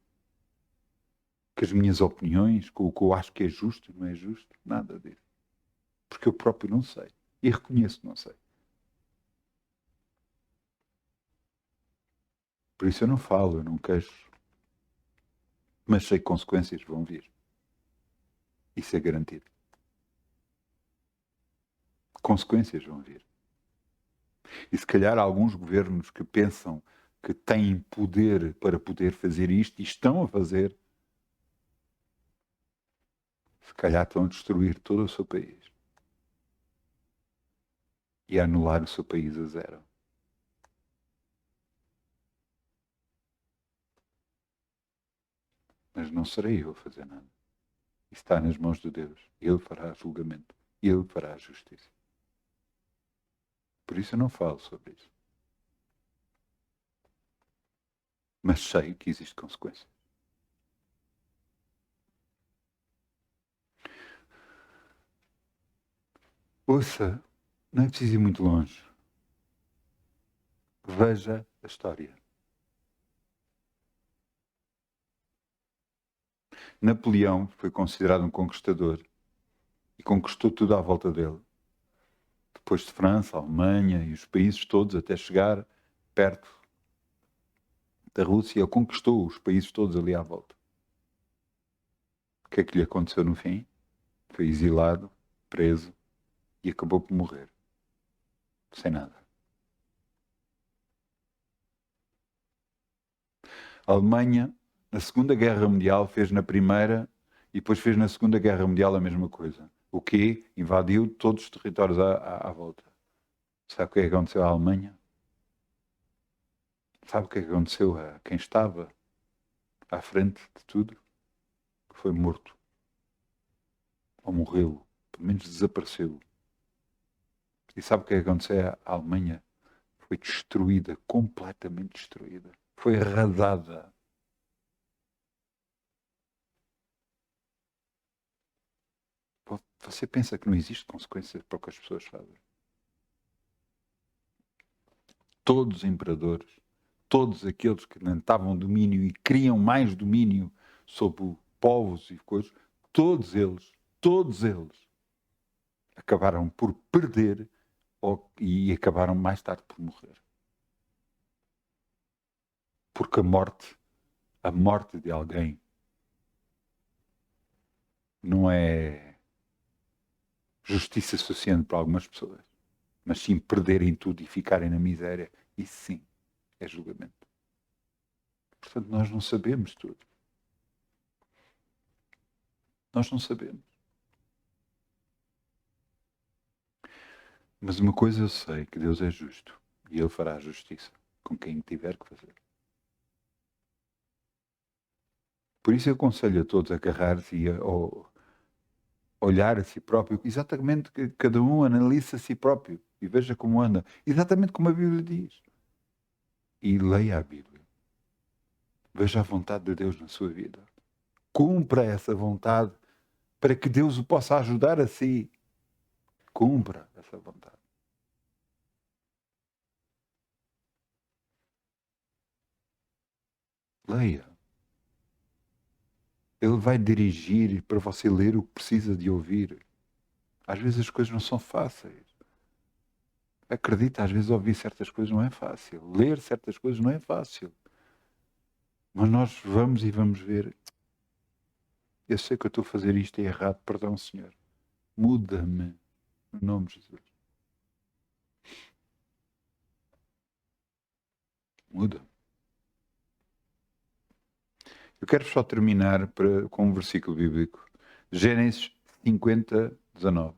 Que as minhas opiniões, com o que eu acho que é justo, não é justo, nada disso. Porque eu próprio não sei. E reconheço que não sei. Por isso eu não falo, eu não queixo. Mas sei que consequências vão vir. Isso é garantido. Consequências vão vir. E se calhar alguns governos que pensam que têm poder para poder fazer isto e estão a fazer, se calhar estão a destruir todo o seu país. E a anular o seu país a zero. Mas não serei eu a fazer nada. Isso está nas mãos de Deus. Ele fará julgamento. Ele fará a justiça. Por isso eu não falo sobre isso. Mas sei que existe consequência. Ouça, não é preciso ir muito longe. Veja a história. Napoleão foi considerado um conquistador e conquistou tudo à volta dele. Depois de França, Alemanha e os países todos, até chegar perto da Rússia, ele conquistou os países todos ali à volta. O que é que lhe aconteceu no fim? Foi exilado, preso e acabou por morrer. Sem nada. A Alemanha, na Segunda Guerra Mundial, fez na Primeira e depois fez na Segunda Guerra Mundial a mesma coisa. O quê? Invadiu todos os territórios à volta. Sabe o que é que aconteceu à Alemanha? Sabe o que é que aconteceu a quem estava à frente de tudo? Que foi morto. Ou morreu. Pelo menos desapareceu. E sabe o que é que aconteceu à Alemanha? Foi destruída, completamente destruída. Foi arrasada. Você pensa que não existe consequências para o que as pessoas fazem? Todos os imperadores, todos aqueles que tentavam domínio e queriam mais domínio sobre povos e coisas, todos eles acabaram por perder e acabaram mais tarde por morrer. Porque a morte de alguém não é justiça suficiente para algumas pessoas, mas sim perderem tudo e ficarem na miséria, isso sim é julgamento. Portanto, nós não sabemos tudo. Nós não sabemos. Mas uma coisa eu sei, que Deus é justo e Ele fará justiça com quem tiver que fazer. Por isso eu aconselho a todos a agarrar-se e a olhar a si próprio, exatamente que cada um analise a si próprio e veja como anda, exatamente como a Bíblia diz. E leia a Bíblia. Veja a vontade de Deus na sua vida. Cumpra essa vontade para que Deus o possa ajudar a si. Cumpra essa vontade. Leia. Ele vai dirigir para você ler o que precisa de ouvir. Às vezes as coisas não são fáceis. Acredita, às vezes ouvir certas coisas não é fácil. Ler certas coisas não é fácil. Mas nós vamos e vamos ver. Eu sei que eu estou a fazer isto errado. Perdão, Senhor. Muda-me. Em nome de Jesus. Muda-me. Eu quero só terminar com um versículo bíblico. Gênesis 50, 19.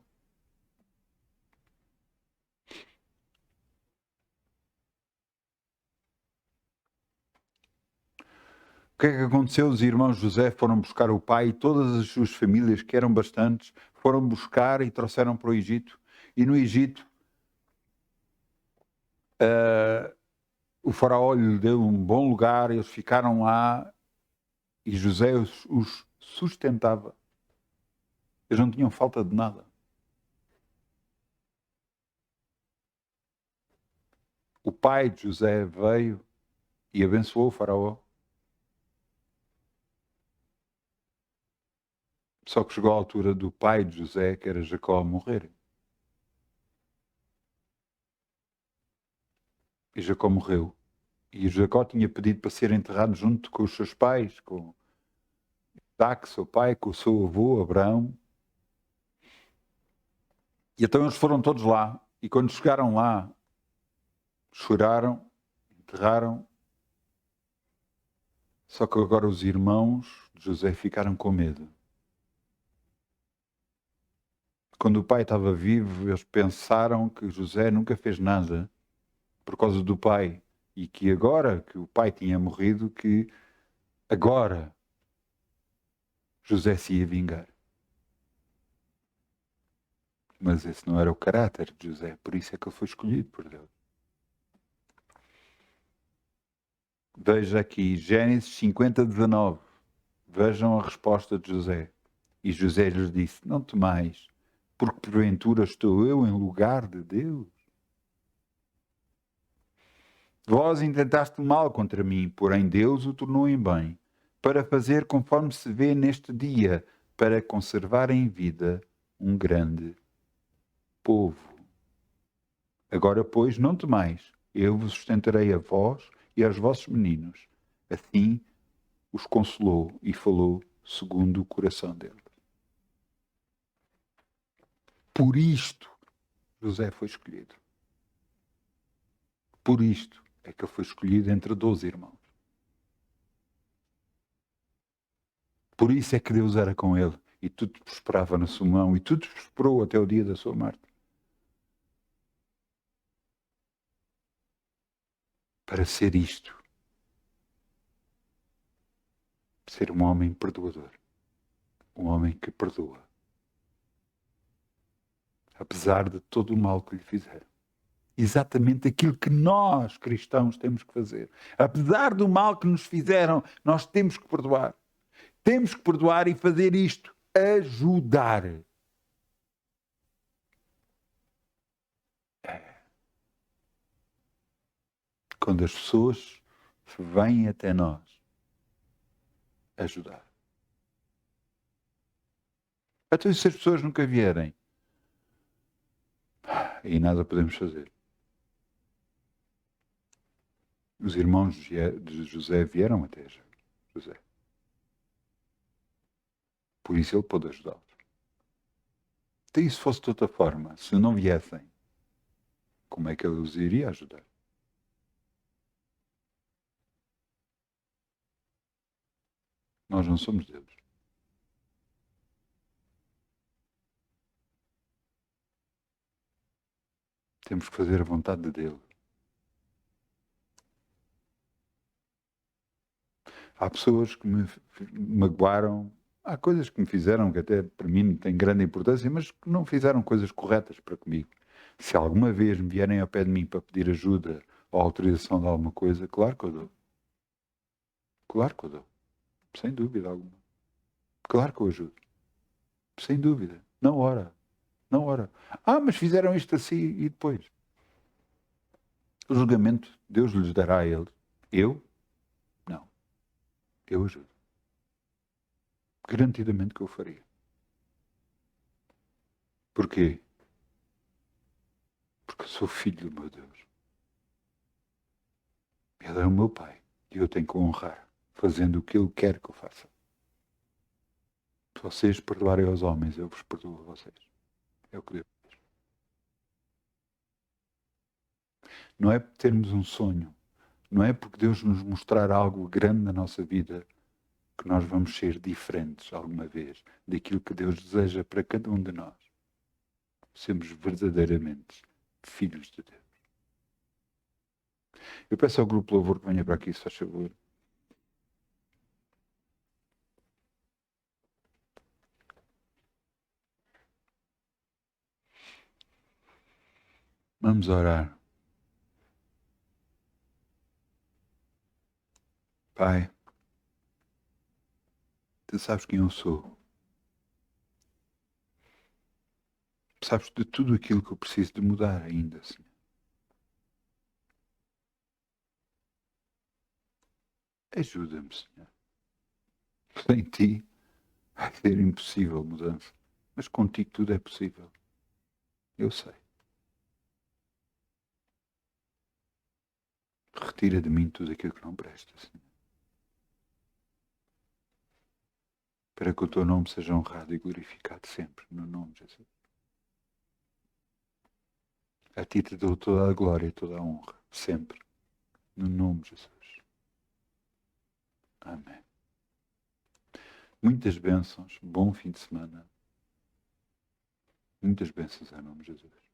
O que é que aconteceu? Os irmãos José foram buscar o pai e todas as suas famílias, que eram bastantes, foram buscar e trouxeram para o Egito. E no Egito, o faraó lhe deu um bom lugar, eles ficaram lá e José os sustentava. Eles não tinham falta de nada. O pai de José veio e abençoou o faraó. Só que chegou a altura do pai de José, que era Jacó, morrer. E Jacó morreu. E Jacó tinha pedido para ser enterrado junto com os seus pais, com Isaac, seu pai, com o seu avô, Abraão. E então eles foram todos lá. E quando chegaram lá, choraram, enterraram. Só que agora os irmãos de José ficaram com medo. Quando o pai estava vivo, eles pensaram que José nunca fez nada por causa do pai. E que agora que o pai tinha morrido, que agora José se ia vingar. Mas esse não era o caráter de José, por isso é que ele foi escolhido por Deus. Veja aqui, Gênesis 50, 19. Vejam a resposta de José. E José lhes disse: não temais, porque porventura estou eu em lugar de Deus. Vós intentaste mal contra mim, porém Deus o tornou em bem, para fazer conforme se vê neste dia, para conservar em vida um grande povo. Agora, pois, não temais, eu vos sustentarei a vós e aos vossos meninos. Assim os consolou e falou segundo o coração dele. Por isto, José foi escolhido. Por isto é que ele foi escolhido entre 12 irmãos. Por isso é que Deus era com ele e tudo prosperava na sua mão e tudo prosperou até o dia da sua morte. Para ser isto. Ser um homem perdoador. Um homem que perdoa. Apesar de todo o mal que lhe fizeram. Exatamente aquilo que nós, cristãos, temos que fazer. Apesar do mal que nos fizeram, nós temos que perdoar. Temos que perdoar e fazer isto. Ajudar. Quando as pessoas vêm até nós, ajudar. Então, se as pessoas nunca vierem, Aí nada podemos fazer. Os irmãos de José vieram até José. Por isso ele pôde ajudá-los. Até se fosse de outra forma, se não viessem, como é que ele os iria ajudar? Nós não somos Deus. Temos que fazer a vontade dele. Há pessoas que me magoaram, há coisas que me fizeram que até para mim não têm grande importância, mas que não fizeram coisas corretas para comigo. Se alguma vez me vierem ao pé de mim para pedir ajuda ou autorização de alguma coisa, claro que eu dou. Claro que eu dou. Sem dúvida alguma. Claro que eu ajudo. Sem dúvida. Na hora. Na hora. Ah, mas fizeram isto assim e depois. O julgamento Deus lhes dará a eles. Eu? Não. Eu ajudo. Garantidamente que eu faria. Porquê? Porque eu sou filho do meu Deus. Ele é o meu pai. E eu tenho que o honrar, fazendo o que ele quer que eu faça. Se vocês perdoarem aos homens, eu vos perdoo a vocês. É o que Deus diz. Não é termos um sonho. Não é porque Deus nos mostrar algo grande na nossa vida que nós vamos ser diferentes alguma vez daquilo que Deus deseja para cada um de nós. Sermos verdadeiramente filhos de Deus. Eu peço ao grupo Louvor que venha para aqui, se faz favor. Vamos orar. Pai, tu sabes quem eu sou. Sabes de tudo aquilo que eu preciso de mudar ainda, Senhor. Ajuda-me, Senhor. Sem ti vai ser impossível mudança. Mas contigo tudo é possível. Eu sei. Retira de mim tudo aquilo que não presta, Senhor. Para que o teu nome seja honrado e glorificado sempre, no nome de Jesus. A ti te dou toda a glória e toda a honra, sempre, no nome de Jesus. Amém. Muitas bênçãos, bom fim de semana. Muitas bênçãos em nome de Jesus.